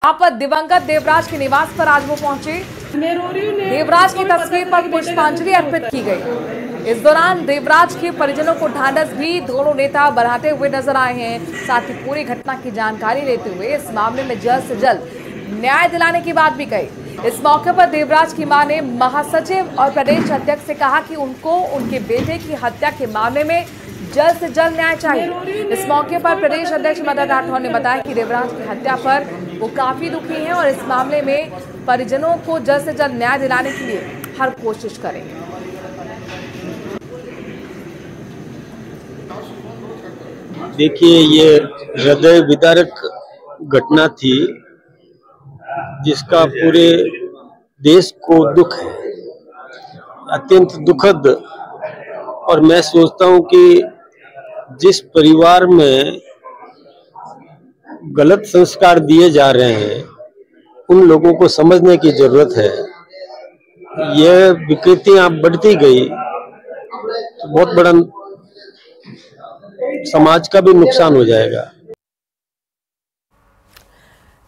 यहाँ पर दिवंगत देवराज के निवास पर आज वो पहुंचे। देवराज की तस्वीर पर पुष्पांजलि अर्पित की गई। इस दौरान देवराज के परिजनों को ढांढस भी दोनों नेता बढ़ाते हुए नजर आए हैं। साथ ही पूरी घटना की जानकारी लेते हुए इस मामले में जल्द से जल्द न्याय दिलाने की बात भी कही। इस मौके पर देवराज की मां ने महासचिव और प्रदेश अध्यक्ष से कहा कि उनको उनके बेटे की हत्या के मामले में जल्द से जल्द न्याय चाहिए। इस मौके पर प्रदेश अध्यक्ष मदन राठौर ने बताया कि देवराज की हत्या पर वो काफी दुखी हैं और इस मामले में परिजनों को जल्द से जल्द न्याय दिलाने के लिए हर कोशिश करेंगे। देखिए, ये हृदय विदारक घटना थी जिसका पूरे देश को दुख है, अत्यंत दुखद। और मैं सोचता हूं कि जिस परिवार में गलत संस्कार दिए जा रहे हैं उन लोगों को समझने की जरूरत है। यह विकृतियां बढ़ती गई तो बहुत बड़ा समाज का भी नुकसान हो जाएगा।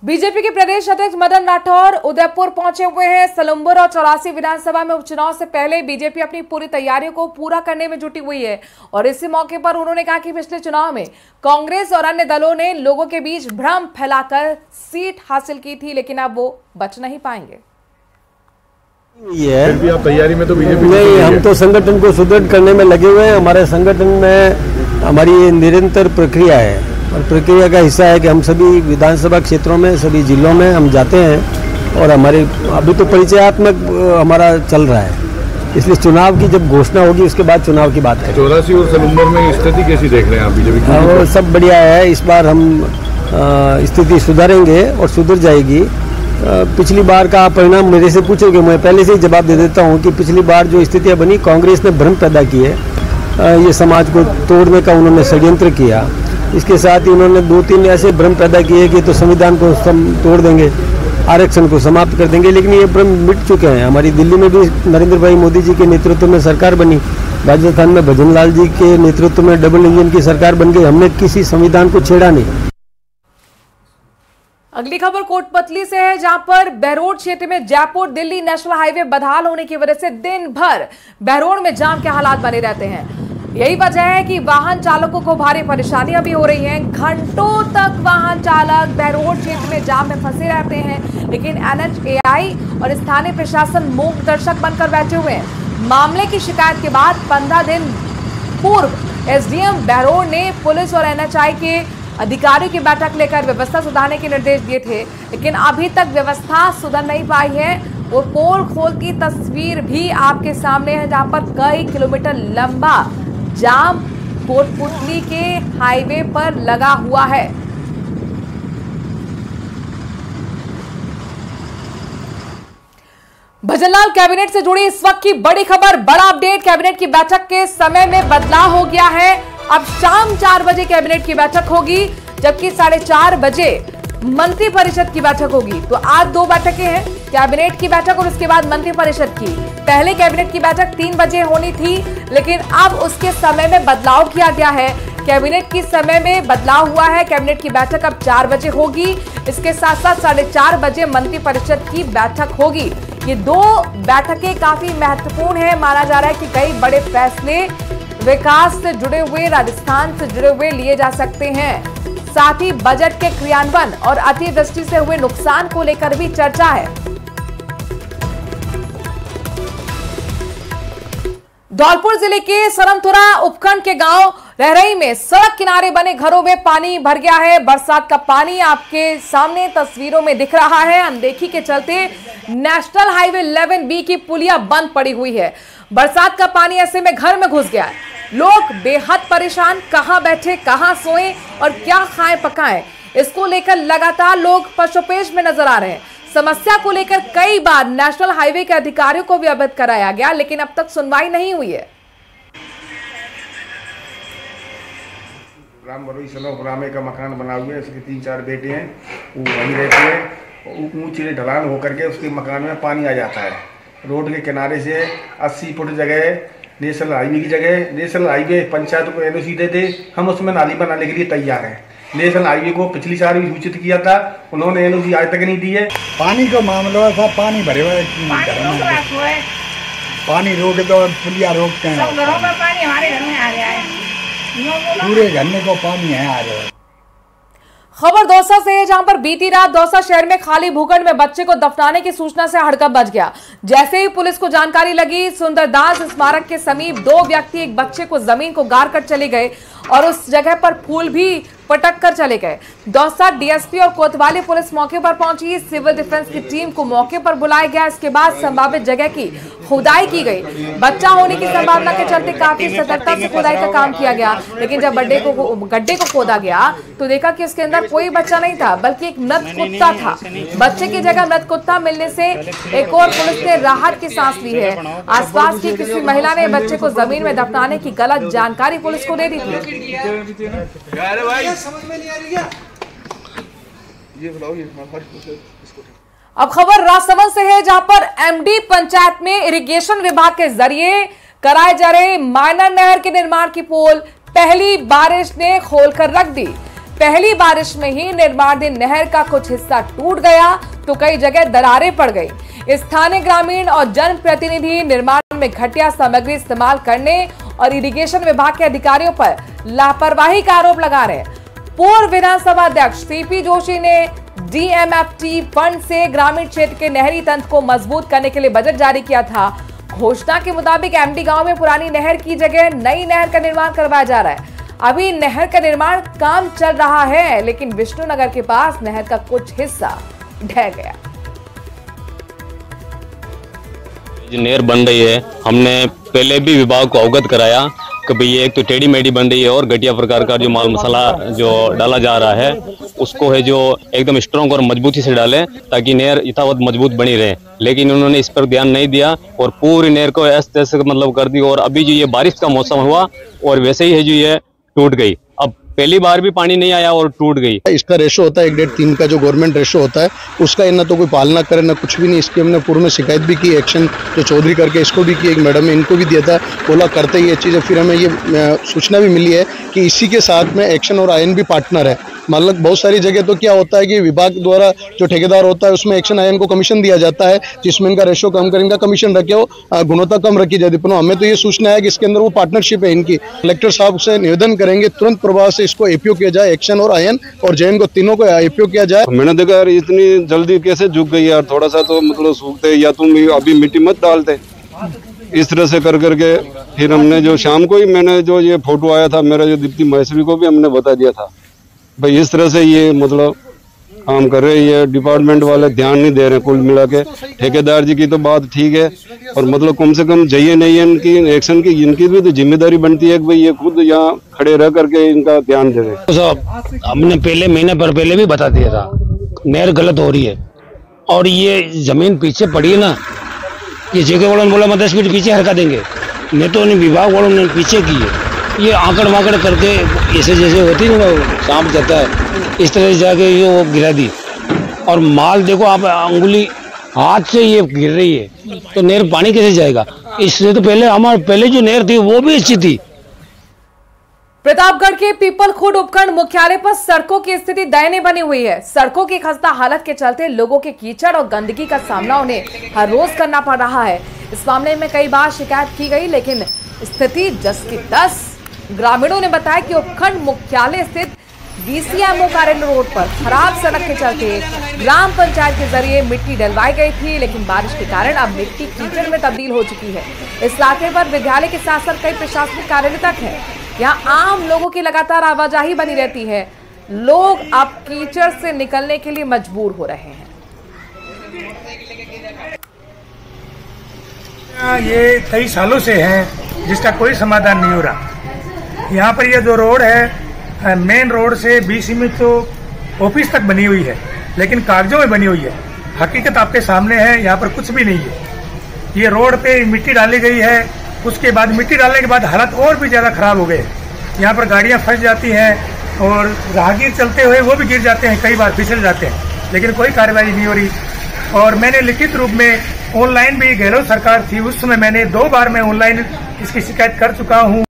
बीजेपी के प्रदेश अध्यक्ष मदन राठौर उदयपुर पहुंचे हुए हैं। सलुम्बर और 84 विधानसभा में उपचुनाव से पहले बीजेपी अपनी पूरी तैयारियों को पूरा करने में जुटी हुई है और इसी मौके पर उन्होंने कहा कि पिछले चुनाव में कांग्रेस और अन्य दलों ने लोगों के बीच भ्रम फैलाकर सीट हासिल की थी, लेकिन अब वो बच नहीं पाएंगे। फिर भी आप तैयारी में तो बीजेपी नहीं, हम तो संगठन को सुदृढ़ करने में लगे हुए हैं। हमारे संगठन में हमारी निरंतर प्रक्रिया है और प्रक्रिया का हिस्सा है कि हम सभी विधानसभा क्षेत्रों में, सभी जिलों में हम जाते हैं और हमारे अभी तो परिचयात्मक हमारा चल रहा है। इसलिए चुनाव की जब घोषणा होगी उसके बाद चुनाव की बात करें। 84 और सलुम्बर में स्थिति कैसी देख रहे हैं आप बीजेपी की? वो सब बढ़िया है। इस बार हम स्थिति सुधारेंगे और सुधर जाएगी। पिछली बार का परिणाम मेरे से पूछोगे, मैं पहले से ही जवाब दे देता हूँ कि पिछली बार जो स्थितियाँ बनी, कांग्रेस ने भ्रम पैदा किए, ये समाज को तोड़ने का उन्होंने षड्यंत्र किया। इसके साथ ही उन्होंने 2-3 ऐसे भ्रम पैदा किए कि तो संविधान को तोड़ देंगे, आरक्षण को समाप्त कर देंगे, लेकिन ये भ्रम मिट चुके हैं। हमारी दिल्ली में भी नरेंद्र भाई मोदी जी के नेतृत्व में सरकार बनी, राजस्थान में भजन लाल जी के नेतृत्व में डबल इंजन की सरकार बन गई। हमने किसी संविधान को छेड़ा नहीं। अगली खबर कोटपतली से है, जहां पर बहरोड क्षेत्र में जयपुर दिल्ली नेशनल हाईवे बदहाल होने की वजह से दिन भर बहरोड में जाम के हालात बने रहते हैं। यही वजह है कि वाहन चालकों को भारी परेशानियां भी हो रही हैं। घंटों तक वाहन चालक बहरोड क्षेत्र में जाम में फंसे रहते हैं, लेकिन NHAI और स्थानीय प्रशासन मूक दर्शक बनकर बैठे हुए हैं। मामले की शिकायत के बाद 15 दिन पूर्व SDM बहरोड ने पुलिस और NHAI के अधिकारियों की बैठक लेकर व्यवस्था सुधारने के निर्देश दिए थे, लेकिन अभी तक व्यवस्था सुधर नहीं पाई है। वो पोल खोल की तस्वीर भी आपके सामने है, जहां पर कई किलोमीटर लंबा जाम कोटपुतली के हाईवे पर लगा हुआ है। भजनलाल कैबिनेट से जुड़ी इस वक्त की बड़ी खबर, बड़ा अपडेट। कैबिनेट की बैठक के समय में बदलाव हो गया है। अब शाम 4 बजे कैबिनेट की बैठक होगी, जबकि 4:30 बजे मंत्री परिषद की बैठक होगी। तो आज 2 बैठकें हैं, कैबिनेट की बैठक और उसके बाद मंत्री परिषद की। पहले कैबिनेट की बैठक 3 बजे होनी थी, लेकिन अब उसके समय में बदलाव किया गया है। कैबिनेट की समय में बदलाव हुआ है। कैबिनेट की बैठक अब 4 बजे होगी। इसके साथ साथ 4:30 बजे मंत्री परिषद की बैठक होगी। ये 2 बैठकें काफी महत्वपूर्ण है। माना जा रहा है कि कई बड़े फैसले विकास से जुड़े हुए, राजस्थान से जुड़े हुए लिए जा सकते हैं। साथ ही बजट के क्रियान्वयन और अतिवृष्टि से हुए नुकसान को लेकर भी चर्चा है। धौलपुर जिले के सरमथुरा उपखंड के गांव रहरई में सड़क किनारे बने घरों में पानी भर गया है। बरसात का पानी आपके सामने तस्वीरों में दिख रहा है। अनदेखी के चलते नेशनल हाईवे 11B की पुलिया बंद पड़ी हुई है। बरसात का पानी ऐसे में घर में घुस गया है। लोग बेहद परेशान, कहां बैठे, कहां सोएं और क्या खाएं पकाएं, इसको लेकर लगातार लोग पशुपेश में नजर आ रहे हैं। समस्या को लेकर कई बार नेशनल हाईवे के अधिकारियों को भी अवगत कराया गया, लेकिन अब तक सुनवाई नहीं हुई है। राम बरोई सलोग्रामे का मकान बना हुआ है, उसके 3-4 बेटे हैं, वो वहीं रहते हैं। ऊंची ढलान होकर के उसके मकान में पानी आ जाता है। रोड के किनारे से 80 फुट जगह नेशनल हाईवे की जगह, नेशनल हाईवे पंचायत को NOC दे दे, हम उसमें नाली बनाने के लिए तैयार हैं, नेशनल हाईवे को पिछली साल भी सूचित किया था, उन्होंने एनओसी आज तक नहीं दी है। पानी का मामला था, पानी भरे हुए पानी रोक दो, पुलिया रोकते हैं, सब घरों में पानी हमारे घर में आ गया है, पूरे घर में को पानी है आ रहा है। खबर दौसा से है, जहां पर बीती रात दौसा शहर में खाली भूखंड में बच्चे को दफनाने की सूचना से हड़कंप मच गया। जैसे ही पुलिस को जानकारी लगी, सुंदरदास स्मारक के समीप दो व्यक्ति एक बच्चे को जमीन को गाड़ कर चले गए और उस जगह पर फूल भी पटक कर चले गए। दौसा डीएसपी और कोतवाली पुलिस मौके पर पहुंची। सिविल डिफेंस की टीम को मौके पर बुलाया गया। इसके बाद संभावित जगह की खुदाई की गई। बच्चा होने की संभावना के चलते काफी सतर्कता से खुदाई का काम किया गया, लेकिन जब गड्ढे को खोदा गया तो देखा कि उसके अंदर कोई बच्चा नहीं था, बल्कि एक मृत कुत्ता था। बच्चे की जगह मृत कुत्ता मिलने से एक और पुलिस ने राहत की सांस ली है। आसपास की किसी महिला ने बच्चे को जमीन में दफनाने की गलत जानकारी पुलिस को दे दी थी। अब खबर राजसमंद से है, जहां पर एमडी पंचायत में इरिगेशन विभाग के जरिए कराए जा रहे माइनर नहर के निर्माण की पोल पहली बारिश ने खोलकर रख दी। पहली बारिश में ही निर्माणाधीन नहर का कुछ हिस्सा टूट गया तो कई जगह दरारें पड़ गई। स्थानीय ग्रामीण और जनप्रतिनिधि निर्माण में घटिया सामग्री इस्तेमाल करने और इरिगेशन विभाग के अधिकारियों पर लापरवाही का आरोप लगा रहे हैं। पूर्व विधानसभा अध्यक्ष सीपी जोशी ने डीएमएफटी फंड से ग्रामीण क्षेत्र के नहरी तंत्र को मजबूत करने के लिए बजट जारी किया था। घोषणा के मुताबिक एमडी गांव में पुरानी नहर की जगह नई नहर का निर्माण करवाया जा रहा है। अभी नहर का निर्माण काम चल रहा है, लेकिन विष्णुनगर के पास नहर का कुछ हिस्सा ढह गया। नहर बन रही है, हमने पहले भी विभाग को अवगत कराया कि भाई ये एक तो टेढ़ी मेढ़ी बन रही है और घटिया प्रकार का जो माल मसाला जो डाला जा रहा है उसको है जो एकदम स्ट्रॉन्ग और मजबूती से डालें ताकि नहर यथावत मजबूत बनी रहे। लेकिन उन्होंने इस पर ध्यान नहीं दिया और पूरी नहर को ऐसे तैसे मतलब कर दी। और अभी जो ये बारिश का मौसम हुआ और वैसे ही है जो ये टूट गई। अब पहली बार भी पानी नहीं आया और टूट गई। इसका रेशो होता है 1.5-3 का जो गवर्नमेंट रेशो होता है उसका ना तो कोई पालना करे ना कुछ भी नहीं। इसकी हमने पूर्व में शिकायत भी की, एक्शन जो चौधरी करके इसको भी की, एक मैडम है इनको भी दिया था, बोला करते ही ये चीज़ है। फिर हमें ये सूचना भी मिली है कि इसी के साथ में एक्शन और आयन भी पार्टनर है। मतलब बहुत सारी जगह तो क्या होता है कि विभाग द्वारा जो ठेकेदार होता है उसमें एक्शन आयन को कमीशन दिया जाता है, जिसमें इनका रेशो कम कर इनका कमीशन रखे हो, गुणवत्ता कम रखी जाती है। हमें तो ये सूचना है कि इसके अंदर वो पार्टनरशिप है इनकी। कलेक्टर साहब से निवेदन करेंगे तुरंत प्रभाव से इसको एपीओ किया जाए, एक्शन और आयन और जैन को तीनों को एपीओ किया जाए। मैंने देखा यार इतनी जल्दी कैसे झुक गई यार, थोड़ा सा तो मतलब सूखते या तुम अभी मिट्टी मत डालते। इस तरह से कर करके फिर हमने जो शाम को ही मैंने जो ये फोटो आया था मेरा जो दीप्ति महेश्वरी को भी हमने बता दिया था भाई इस तरह से ये मतलब काम कर रहे हैं, ये डिपार्टमेंट वाले ध्यान नहीं दे रहे। कुल मिला के ठेकेदार जी की तो बात ठीक है और मतलब कम से कम जाइए नहीं है इनकी एक्शन की, इनकी भी तो जिम्मेदारी बनती है कि भाई ये खुद यहाँ खड़े रह करके इनका ध्यान दे रहे। तो हमने पहले महीने पर पहले भी बता दिया था नहर गलत हो रही है और ये जमीन पीछे पड़ी है ना, ये जगह वालों ने बोला मैं 10 फीट पीछे हरका देंगे, नहीं तो उन्हें विभाग वालों ने पीछे की है। ये आंकड़ वाकड़ करके ऐसे जैसे होती है ना सांप जाता है इस तरह से जाके ये वो गिरा दी और माल देखो आप अंगुली हाथ से ये गिर रही है तो नहर पानी कैसे जाएगा। इससे तो पहले हमारे पहले जो नहर थी वो भी अच्छी थी। प्रतापगढ़ के पीपलखुर्द उपखंड मुख्यालय पर सड़कों की स्थिति दयनीय बनी हुई है। सड़कों की खस्ता हालत के चलते लोगों के कीचड़ और गंदगी का सामना उन्हें हर रोज करना पड़ रहा है। इस मामले में कई बार शिकायत की गई लेकिन स्थिति जस की तस। ग्रामीणों ने बताया कि उपखंड मुख्यालय स्थित डीसीएमओ कार्यालय रोड पर खराब सड़क के चलते ग्राम पंचायत के जरिए मिट्टी डलवाई गई थी, लेकिन बारिश के कारण अब मिट्टी कीचड़ में तब्दील हो चुकी है। इस इलाके पर विद्यालय के साथ साथ कई प्रशासनिक कार्यालय तक है। यहाँ आम लोगों की लगातार आवाजाही बनी रहती है। लोग अब कीचड़ से निकलने के लिए मजबूर हो रहे हैं। ये कई सालों से है जिसका कोई समाधान नहीं हो रहा। यहाँ पर ये जो रोड है मेन रोड से 20 में तो ऑफिस तक बनी हुई है, लेकिन कागजों में बनी हुई है। हकीकत आपके सामने है, यहाँ पर कुछ भी नहीं है। ये रोड पे मिट्टी डाली गई है, उसके बाद मिट्टी डालने के बाद हालत और भी ज़्यादा खराब हो गए। यहाँ पर गाड़ियाँ फंस जाती हैं और राहगीर चलते हुए वो भी गिर जाते हैं, कई बार फिसल जाते हैं, लेकिन कोई कार्रवाई नहीं हो रही। और मैंने लिखित रूप में ऑनलाइन भी, गहलोत सरकार थी उस समय मैंने 2 बार मैं ऑनलाइन इसकी शिकायत कर चुका हूँ।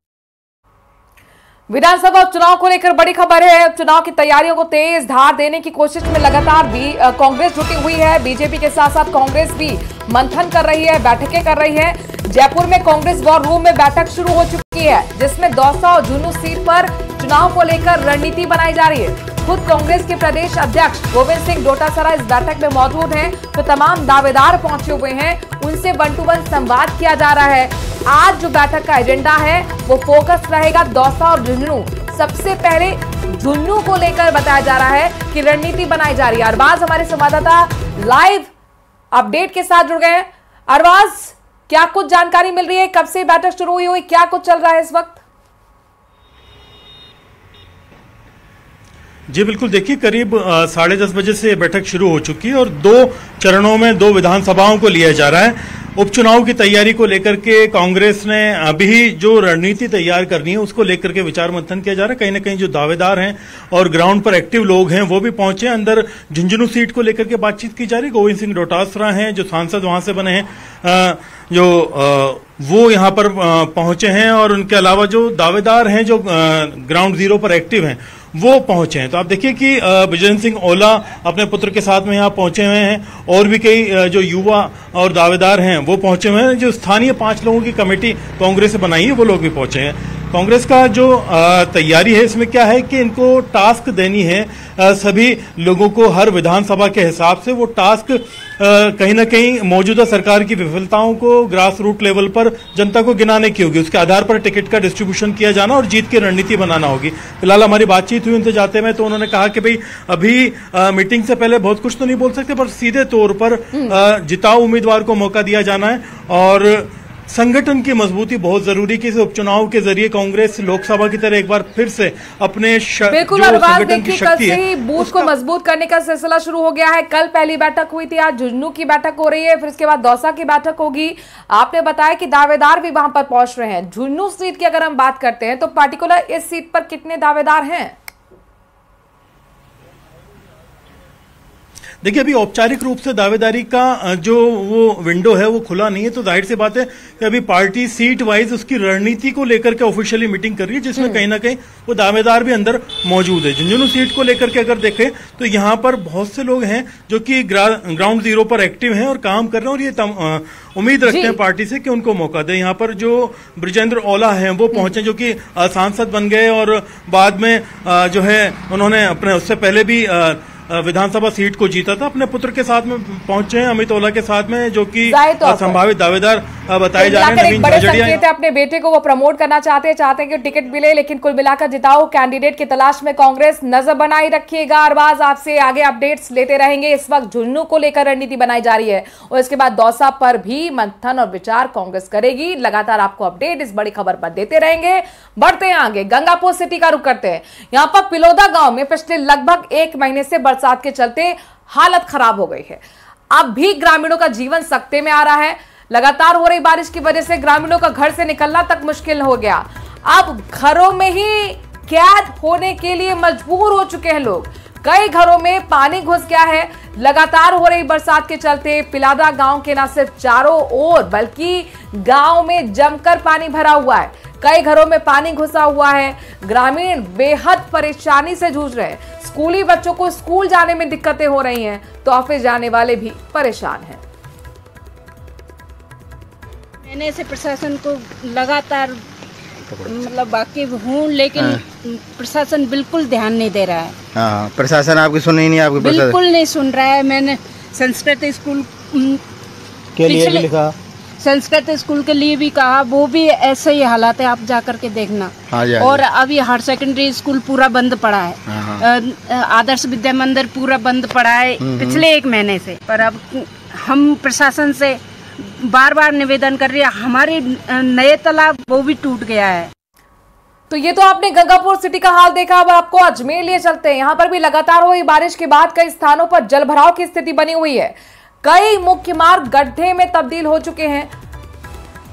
विधानसभा उपचुनाव को लेकर बड़ी खबर है। उपचुनाव की तैयारियों को तेज धार देने की कोशिश में लगातार कांग्रेस जुटी हुई है। बीजेपी के साथ साथ कांग्रेस भी मंथन कर रही है, बैठकें कर रही है। जयपुर में कांग्रेस वॉर रूम में बैठक शुरू हो चुकी है, जिसमें दौसा और झुंझुनू सीट पर चुनाव को लेकर रणनीति बनाई जा रही है। खुद कांग्रेस के प्रदेश अध्यक्ष गोविंद सिंह डोटासरा इस बैठक में मौजूद हैं, तो तमाम दावेदार पहुंचे हुए हैं, उनसे 1 to 1 संवाद किया जा रहा है। आज जो बैठक का एजेंडा है वो फोकस रहेगा दौसा और झुंझुनू। सबसे पहले झुंझुनू को लेकर बताया जा रहा है कि रणनीति बनाई जा रही है। अरबाज हमारे संवाददाता लाइव अपडेट के साथ जुड़ गए हैं। अरबाज, क्या कुछ जानकारी मिल रही है? कब से बैठक शुरू हुई, क्या कुछ चल रहा है इस वक्त? जी बिल्कुल, देखिए करीब 10:30 बजे से बैठक शुरू हो चुकी है और 2 चरणों में 2 विधानसभाओं को लिया जा रहा है। उपचुनाव की तैयारी को लेकर के कांग्रेस ने अभी जो रणनीति तैयार करनी है उसको लेकर के विचार मंथन किया जा रहा है। कहीं ना कहीं जो दावेदार हैं और ग्राउंड पर एक्टिव लोग हैं वो भी पहुंचे। अंदर झुंझुनू सीट को लेकर के बातचीत की जा रही है। गोविंद सिंह डोटासरा हैं जो सांसद वहां से बने हैं, वो यहाँ पर पहुंचे हैं और उनके अलावा जो दावेदार हैं जो ग्राउंड जीरो पर एक्टिव हैं वो पहुंचे हैं। तो आप देखिए कि विजेंद्र सिंह ओला अपने पुत्र के साथ में यहाँ पहुंचे हुए हैं और भी कई जो युवा और दावेदार हैं वो पहुंचे हुए हैं। जो स्थानीय 5 लोगों की कमेटी कांग्रेस से बनाई है वो लोग भी पहुंचे हैं। कांग्रेस का जो तैयारी है इसमें क्या है कि इनको टास्क देनी है सभी लोगों को हर विधानसभा के हिसाब से। वो टास्क कहीं ना कहीं मौजूदा सरकार की विफलताओं को ग्रास रूट लेवल पर जनता को गिनाने की होगी, उसके आधार पर टिकट का डिस्ट्रीब्यूशन किया जाना और जीत की रणनीति बनाना होगी। फिलहाल हमारी बातचीत हुई उनसे जाते में, तो उन्होंने कहा कि भाई अभी मीटिंग से पहले बहुत कुछ तो नहीं बोल सकते, पर सीधे तौर पर जिताऊ उम्मीदवार को मौका दिया जाना है और संगठन की मजबूती बहुत जरूरी कि इस उपचुनाव के जरिए कांग्रेस लोकसभा की तरह एक बार फिर से अपने बिल्कुल अरबाज, देखिए कल से ही बूथ को मजबूत करने का सिलसिला शुरू हो गया है। कल पहली बैठक हुई थी, आज झुंझुनू की बैठक हो रही है, फिर इसके बाद दौसा की बैठक होगी। आपने बताया कि दावेदार भी वहां पर पहुंच रहे हैं। झुंझुनू सीट की अगर हम बात करते हैं तो पार्टिकुलर इस सीट पर कितने दावेदार हैं? देखिए अभी औपचारिक रूप से दावेदारी का जो वो विंडो है वो खुला नहीं है, तो जाहिर सी बात है कि अभी पार्टी सीट वाइज उसकी रणनीति को लेकर के ऑफिशियली मीटिंग कर रही है, जिसमें कहीं ना कहीं वो दावेदार भी अंदर मौजूद है। झुंझुनू सीट को लेकर के अगर देखें तो यहाँ पर बहुत से लोग हैं जो कि ग्राउंड जीरो पर एक्टिव हैं और काम कर रहे हैं और ये उम्मीद रखते हैं पार्टी से कि उनको मौका दे। यहाँ पर जो ब्रिजेंद्र ओला हैं वो पहुंचे, जो कि सांसद बन गए और बाद में जो है उन्होंने अपने उससे पहले भी विधानसभा सीट को जीता था। अपने पुत्र के साथ में पहुंचे हैं, अमित ओला के साथ में, जो कि संभावित दावेदार बताए जा रहे हैं। बड़े संकेत है, अपने बेटे को वो प्रमोट करना चाहते हैं कि टिकट मिले, लेकिन कुल मिलाकर जिताओ कैंडिडेट की तलाश में कांग्रेस नजर बनाए रखिएगा। अरबाज, आपसे आगे अपडेट्स लेते रहेंगे। इस वक्त झुंझुनू को लेकर रणनीति बनाई जा रही है और इसके बाद दौसा पर भी मंथन और विचार कांग्रेस करेगी। लगातार आपको अपडेट इस बड़ी खबर पर देते रहेंगे। बढ़ते हैं आगे, गंगापुर सिटी का रुख करते हैं। यहाँ पर पिलोदा गांव में पिछले लगभग 1 महीने से बरसात के चलते हालत खराब हो गई है। अब भी ग्रामीणों का जीवन सकते में आ रहा है। लगातार हो रही बारिश की वजह से ग्रामीणों का घर से निकलना तक मुश्किल हो गया। अब घरों में ही कैद होने के लिए मजबूर हो चुके हैं लोग। कई घरों में पानी घुस गया है। लगातार हो रही बरसात के चलते पिलादा गांव के न सिर्फ चारों ओर बल्कि गांव में जमकर पानी भरा हुआ है। कई घरों में पानी घुसा हुआ है। ग्रामीण बेहद परेशानी से जूझ रहे हैं। स्कूली बच्चों को स्कूल जाने में दिक्कतें हो रही हैं, तो ऑफिस जाने वाले भी परेशान हैं। मैंने से प्रशासन को लगातार मतलब वाकिफ हूँ, लेकिन प्रशासन बिल्कुल ध्यान नहीं दे रहा है। हाँ, प्रशासन आपकी सुन ही नहीं, आपकी बिल्कुल नहीं सुन रहा है। मैंने संस्कृत स्कूल के लिए भी लिखा, संस्कृत स्कूल के लिए भी कहा, वो भी ऐसे ही हालात है, आप जा करके देखना। और अभी हायर सेकेंडरी स्कूल पूरा बंद पड़ा है। आदर्श विद्या मंदिर पूरा बंद पड़ा है पिछले 1 महीने से। पर अब हम प्रशासन से बार बार निवेदन कर रहे हैं, हमारे नए तालाब वो भी टूट गया है। तो ये तो आपने गंगापुर सिटी का हाल देखा। अब आपको अजमेर लिए चलते हैं। यहाँ पर भी लगातार हुई बारिश के बाद कई स्थानों पर जलभराव की स्थिति बनी हुई है। कई मुख्य मार्ग गड्ढे में तब्दील हो चुके हैं।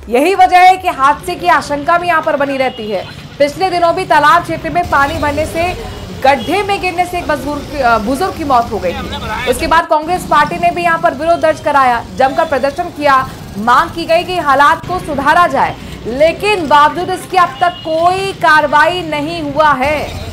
यही वजह है कि हादसे की आशंका भी यहाँ पर बनी रहती है। पिछले दिनों भी तालाब क्षेत्र में पानी भरने से गड्ढे में गिरने से एक बुजुर्ग की मौत हो गई थी। इसके बाद कांग्रेस पार्टी ने भी यहाँ पर विरोध दर्ज कराया, जमकर प्रदर्शन किया, मांग की गई कि हालात को सुधारा जाए। लेकिन बावजूद इसके अब तक कोई कार्रवाई नहीं हुआ है।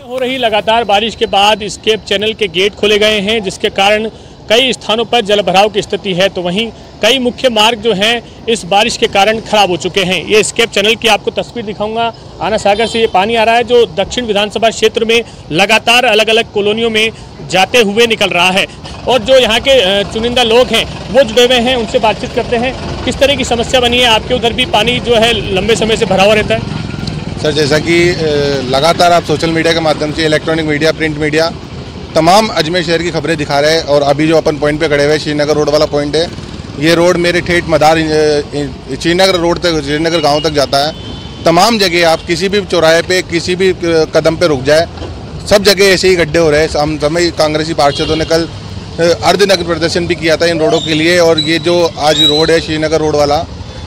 हो रही लगातार बारिश के बाद स्केप चैनल के गेट खोले गए हैं, जिसके कारण कई स्थानों पर जलभराव की स्थिति है, तो वहीं कई मुख्य मार्ग जो हैं इस बारिश के कारण खराब हो चुके हैं। ये स्केप चैनल की आपको तस्वीर दिखाऊंगा। आना सागर से ये पानी आ रहा है जो दक्षिण विधानसभा क्षेत्र में लगातार अलग अलग कॉलोनियों में जाते हुए निकल रहा है। और जो यहाँ के चुनिंदा लोग हैं वो जुड़े हुए हैं, उनसे बातचीत करते हैं। किस तरह की समस्या बनी है? आपके उधर भी पानी जो है लंबे समय से भरा हुआ रहता है? सर, जैसा कि लगातार आप सोशल मीडिया के माध्यम से, इलेक्ट्रॉनिक मीडिया, प्रिंट मीडिया, तमाम अजमेर शहर की खबरें दिखा रहे हैं। और अभी जो अपन पॉइंट पे खड़े हुए श्रीनगर रोड वाला पॉइंट है, ये रोड मेरे ठेठ मदार श्रीनगर रोड तक, श्रीनगर गांव तक जाता है। तमाम जगह आप किसी भी चौराहे पे, किसी भी कदम पे रुक जाए, सब जगह ऐसे ही गड्ढे हो रहे हैं। हम समय कांग्रेसी पार्षदों ने कल अर्धनग्न प्रदर्शन भी किया था इन रोडों के लिए। और ये जो आज रोड है श्रीनगर रोड वाला,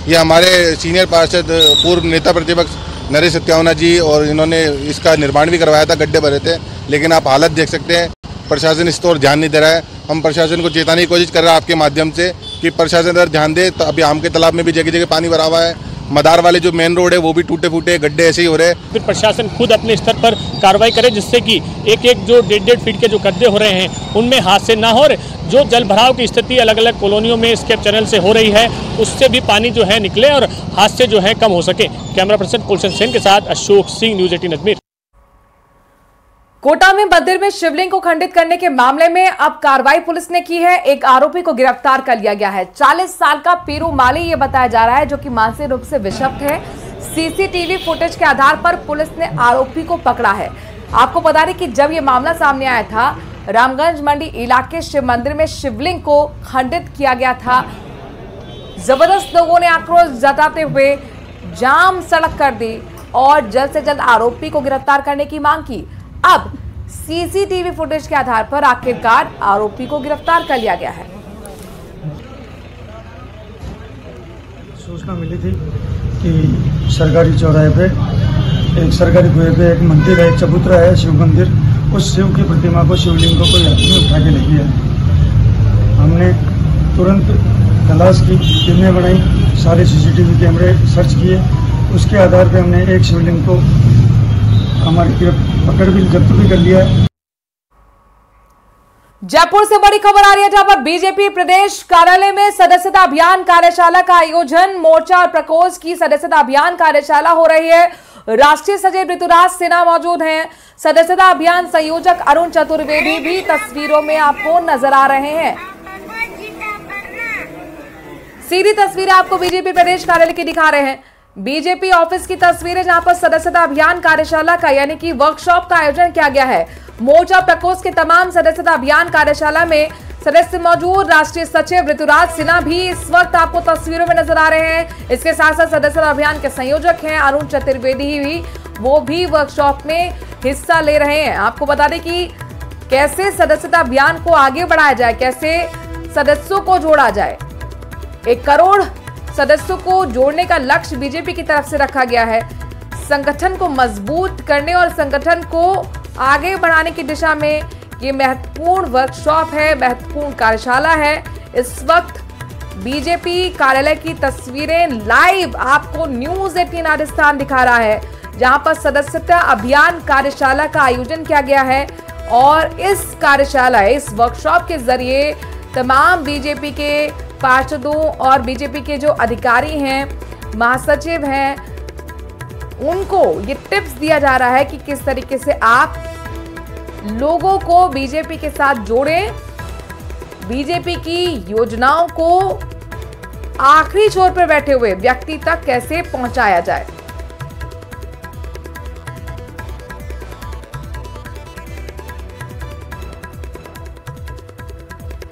ये हमारे सीनियर पार्षद पूर्व नेता प्रतिपक्ष नरेश सत्यावना जी, और इन्होंने इसका निर्माण भी करवाया था, गड्ढे भरे थे। लेकिन आप हालत देख सकते हैं, प्रशासन इस पर ध्यान नहीं दे रहा है। हम प्रशासन को चेताने की कोशिश कर रहे हैं आपके माध्यम से कि प्रशासन अगर ध्यान दे। तो अभी आम के तालाब में भी जगह जगह पानी भरा हुआ है। मदार वाले जो मेन रोड है वो भी टूटे फूटे गड्ढे ऐसे ही हो रहे हैं। फिर प्रशासन खुद अपने स्तर पर कार्रवाई करे, जिससे कि एक एक जो 1.5 फीट के जो गड्ढे हो रहे हैं उनमें हादसे ना हो। जो जल भराव की स्थिति अलग अलग कॉलोनियों में स्केप चैनल से हो रही है, उससे भी पानी जो है निकले और हादसे जो है कम हो सके। कैमरा पर्सन कुलशन सेन के साथ अशोक सिंह, न्यूज़ 18 अजमेर। कोटा में मंदिर में शिवलिंग को खंडित करने के मामले में अब कार्रवाई पुलिस ने की है। एक आरोपी को गिरफ्तार कर लिया गया है। 40 साल का पीरू माली ये बताया जा रहा है, जो कि मानसिक रूप से विषक्त है। सीसीटीवी फुटेज के आधार पर पुलिस ने आरोपी को पकड़ा है। आपको बता दें कि जब ये मामला सामने आया था, रामगंज मंडी इलाके शिव मंदिर में शिवलिंग को खंडित किया गया था। जबरदस्त लोगों ने आक्रोश जताते हुए जाम सड़क कर दी और जल्द से जल्द आरोपी को गिरफ्तार करने की मांग की। अब सीसीटीवी फुटेज के आधार पर आखिरकार आरोपी को गिरफ्तार कर लिया गया है। सूचना मिली थी कि सरकारी चौराहे पे, एक सरकारी कुएं पे एक मंदिर है, चबूतरा है, शिव मंदिर। उस शिव की प्रतिमा को, शिवलिंग को कोई आदमी उठा के ले गया। हमने तुरंत तलाश की, टीमें बनाई, सारे सीसीटीवी कैमरे सर्च किए। उसके आधार पे हमने एक शिवलिंग को हमारी पकड़ भी, जब्त भी कर लिया है। जयपुर से बड़ी खबर आ रही है, जहां पर बीजेपी प्रदेश कार्यालय में सदस्यता अभियान कार्यशाला का आयोजन। मोर्चा और प्रकोष्ठ की सदस्यता अभियान कार्यशाला हो रही है। राष्ट्रीय सचिव ऋतुराज सिन्हा मौजूद हैं। सदस्यता अभियान संयोजक अरुण चतुर्वेदी भी तस्वीरों में आपको नजर आ रहे हैं। सीधी तस्वीरें आपको बीजेपी प्रदेश कार्यालय की दिखा रहे हैं। बीजेपी ऑफिस की तस्वीरें, जहां पर सदस्यता अभियान कार्यशाला का यानी कि वर्कशॉप का आयोजन किया गया है। मोर्चा प्रकोष्ठ के तमाम सदस्यता अभियान कार्यशाला में सदस्य मौजूद। राष्ट्रीय सचिव ऋतुराज सिन्हा भी इस वक्त आपको तस्वीरों में नजर आ रहे हैं। इसके साथ साथ सदस्यता अभियान के संयोजक हैं अरुण चतुर्वेदी भी, वो भी वर्कशॉप में हिस्सा ले रहे हैं। आपको बता दें कि कैसे सदस्यता अभियान को आगे बढ़ाया जाए, कैसे सदस्यों को जोड़ा जाए। 1 करोड़ सदस्यों को जोड़ने का लक्ष्य बीजेपी की तरफ से रखा गया है। संगठन को मजबूत करने और संगठन को आगे बढ़ाने की दिशा में ये महत्वपूर्ण वर्कशॉप है, महत्वपूर्ण कार्यशाला है। इस वक्त बीजेपी कार्यालय की तस्वीरें लाइव आपको न्यूज़ 18 राजस्थान दिखा रहा है, जहां पर सदस्यता अभियान कार्यशाला का आयोजन किया गया है। और इस कार्यशाला, इस वर्कशॉप के जरिए तमाम बीजेपी के पार्षदों और बीजेपी के जो अधिकारी हैं, महासचिव हैं, उनको ये टिप्स दिया जा रहा है कि किस तरीके से आप लोगों को बीजेपी के साथ जोड़ें, बीजेपी की योजनाओं को आखिरी छोर पर बैठे हुए व्यक्ति तक कैसे पहुंचाया जाए।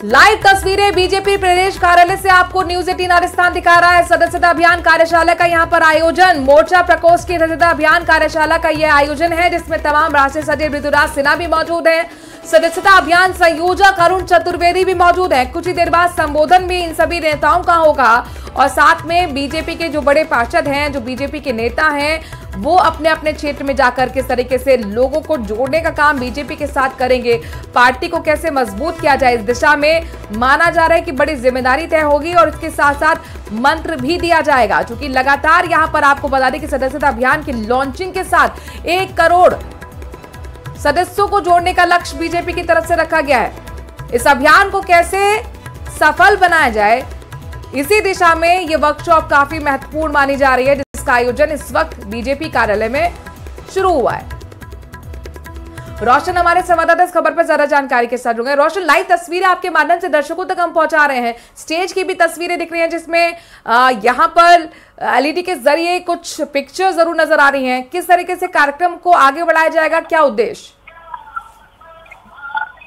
लाइव तस्वीरें बीजेपी प्रदेश कार्यालय से आपको न्यूज़ 18 राजस्थान दिखा रहा है। सदस्यता अभियान कार्यशाला का यहां पर आयोजन, मोर्चा प्रकोष्ठ की सदस्यता अभियान कार्यशाला का यह आयोजन है, जिसमें तमाम राष्ट्रीय सचिव ऋतुराज सिन्हा भी मौजूद हैं। सदस्यता अभियान संयोजक अरुण चतुर्वेदी भी मौजूद हैं। कुछ ही देर बाद संबोधन भी इन सभी नेताओं का होगा और साथ में बीजेपी के जो बड़े पार्षद हैं, जो बीजेपी के नेता हैं, वो अपने अपने क्षेत्र में जाकर किस तरीके से लोगों को जोड़ने का काम बीजेपी के साथ करेंगे, पार्टी को कैसे मजबूत किया जाए, इस दिशा में माना जा रहा है कि बड़ी जिम्मेदारी तय होगी और इसके साथ साथ मंत्र भी दिया जाएगा। क्योंकि लगातार यहां पर आपको बता दें कि सदस्यता अभियान की लॉन्चिंग के साथ 1 करोड़ सदस्यों को जोड़ने का लक्ष्य बीजेपी की तरफ से रखा गया है। इस अभियान को कैसे सफल बनाया जाए, इसी दिशा में यह वर्कशॉप काफी महत्वपूर्ण मानी जा रही है, जिसका आयोजन इस वक्त बीजेपी कार्यालय में शुरू हुआ है। रोशन हमारे संवाददाता इस खबर पर ज्यादा जानकारी के साथ जुड़े। रोशन, लाइव तस्वीरें आपके माध्यम से दर्शकों तक हम पहुंचा रहे हैं। स्टेज की भी तस्वीरें दिख रही हैं जिसमें यहां पर एलईडी के जरिए कुछ पिक्चर जरूर नजर आ रही हैं। किस तरीके से कार्यक्रम को आगे बढ़ाया जाएगा, क्या उद्देश्य?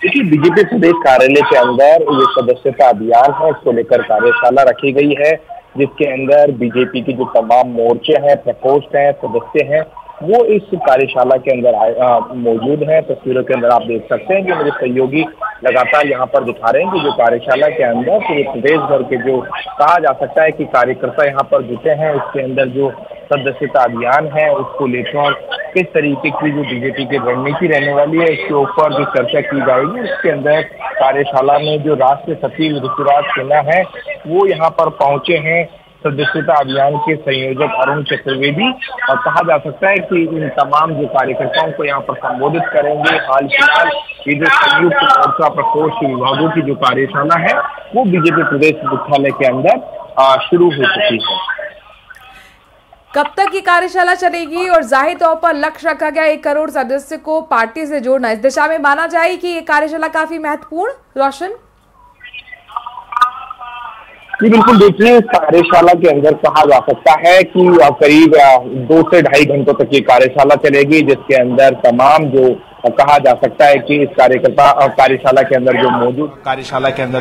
देखिए, बीजेपी प्रदेश कार्यालय के अंदर ये सदस्यता अभियान है, इसको लेकर कार्यशाला रखी गई है, जिसके अंदर बीजेपी की जो तमाम मोर्चे हैं, प्रकोष्ठ हैं, सदस्य हैं, वो इस कार्यशाला के अंदर मौजूद हैं। तस्वीरों के अंदर आप देख सकते हैं कि मेरे सहयोगी लगातार यहाँ पर दिखा रहे हैं कि जो कार्यशाला के अंदर पूरे प्रदेश भर के जो कहा जा सकता है कि कार्यकर्ता यहाँ पर जुटे हैं, उसके अंदर जो सदस्यता अभियान है उसको लेकर किस तरीके की जो बीजेपी की रणनीति रहने वाली है, इसके ऊपर जो चर्चा की जाएगी। इसके अंदर कार्यशाला में जो राष्ट्रीय सचिव ऋतुराज सिन्हा है वो यहाँ पर पहुंचे हैं, सदस्यता अभियान के संयोजक अरुण चतुर्वेदी, और कहा जा सकता है कि इन तमाम जो कार्यकर्ताओं को यहाँ पर संबोधित करेंगे। हाल फिलहाल ये जो संयुक्त मोर्चा प्रकोष्ठ विभागों की जो कार्यशाला है वो बीजेपी प्रदेश मुख्यालय के अंदर शुरू हो चुकी है। कब तक ये कार्यशाला चलेगी और जाहिर तौर पर लक्ष्य रखा गया 1 करोड़ सदस्य को पार्टी से जोड़ना, इस दिशा में माना जाए कि ये कार्यशाला काफी महत्वपूर्ण? रोशन जी बिल्कुल, देखिए इस कार्यशाला के अंदर कहा जा सकता है कि करीब 2 से ढाई घंटों तक ये कार्यशाला चलेगी, जिसके अंदर तमाम जो कहा जा सकता है कि इस कार्यशाला के अंदर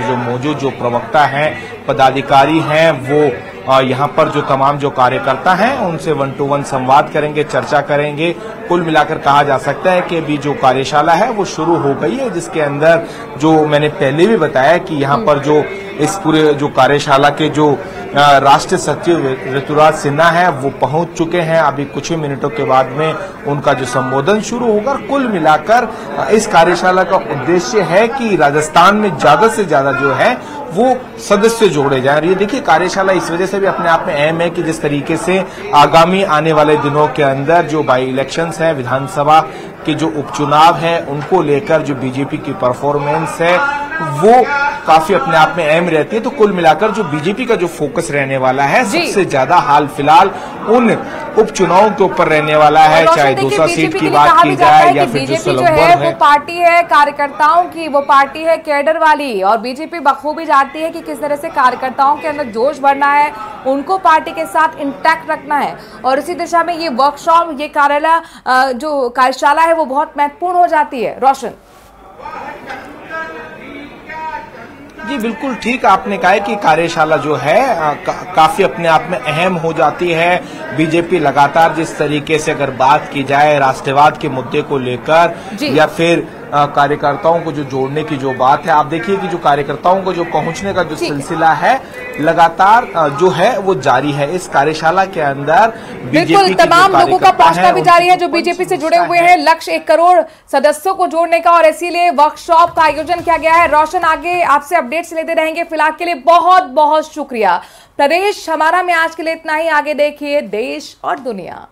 जो मौजूद जो प्रवक्ता हैं, पदाधिकारी हैं, वो यहाँ पर जो तमाम जो कार्यकर्ता हैं उनसे 1 to 1 संवाद करेंगे, चर्चा करेंगे। कुल मिलाकर कहा जा सकता है कि अभी जो कार्यशाला है वो शुरू हो गई है, जिसके अंदर जो मैंने पहले भी बताया कि यहाँ पर जो इस पूरे जो कार्यशाला के जो राष्ट्रीय सचिव ऋतुराज सिन्हा है वो पहुंच चुके हैं। अभी कुछ ही मिनटों के बाद में उनका जो संबोधन शुरू होगा। कुल मिलाकर इस कार्यशाला का उद्देश्य है कि राजस्थान में ज्यादा से ज्यादा जो है वो सदस्य जोड़े जाए। ये देखिए, कार्यशाला इस वजह से भी अपने आप में अहम है कि जिस तरीके से आगामी आने वाले दिनों के अंदर जो बाई इलेक्शंस है, विधानसभा के जो उपचुनाव है, उनको लेकर जो बीजेपी की परफॉर्मेंस है वो काफी अपने आप में अहम रहती है। तो कुल मिलाकर जो बीजेपी का जो फोकस रहने वाला है सबसे ज्यादा हाल फिलहाल उन उपचुनावों के ऊपर रहने वाला है, चाहे 200 सीट की बात की जाए या फिर जो है वो पार्टी है कार्यकर्ताओं की, वो पार्टी है कैडर वाली, और बीजेपी बखूबी जानती है कि किस तरह से कार्यकर्ताओं के अंदर जोश भरना है, उनको पार्टी के साथ इंटैक्ट रखना है। और इसी दिशा में ये वर्कशॉप, ये कार्यालय जो कार्यशाला है वो बहुत महत्वपूर्ण हो जाती है। रोशन जी बिल्कुल ठीक आपने कहा है कि कार्यशाला जो है काफी अपने आप में अहम हो जाती है। बीजेपी लगातार जिस तरीके से अगर बात की जाए राष्ट्रवाद के मुद्दे को लेकर या फिर कार्यकर्ताओं को जो जोड़ने की जो बात है, आप देखिए कि जो कार्यकर्ताओं को जो पहुंचने का जो सिलसिला है लगातार जो है वो जारी है। इस कार्यशाला के अंदर बिल्कुल तमाम लोगों का पहुंचना भी जारी है जो बीजेपी से जुड़े हुए हैं। लक्ष्य 1 करोड़ सदस्यों को जोड़ने का, और इसीलिए वर्कशॉप का आयोजन किया गया है। रोशन, आगे आपसे अपडेट्स लेते रहेंगे। फिलहाल के लिए बहुत बहुत शुक्रिया। प्रदेश हमारा में आज के लिए इतना ही। आगे देखिए देश और दुनिया।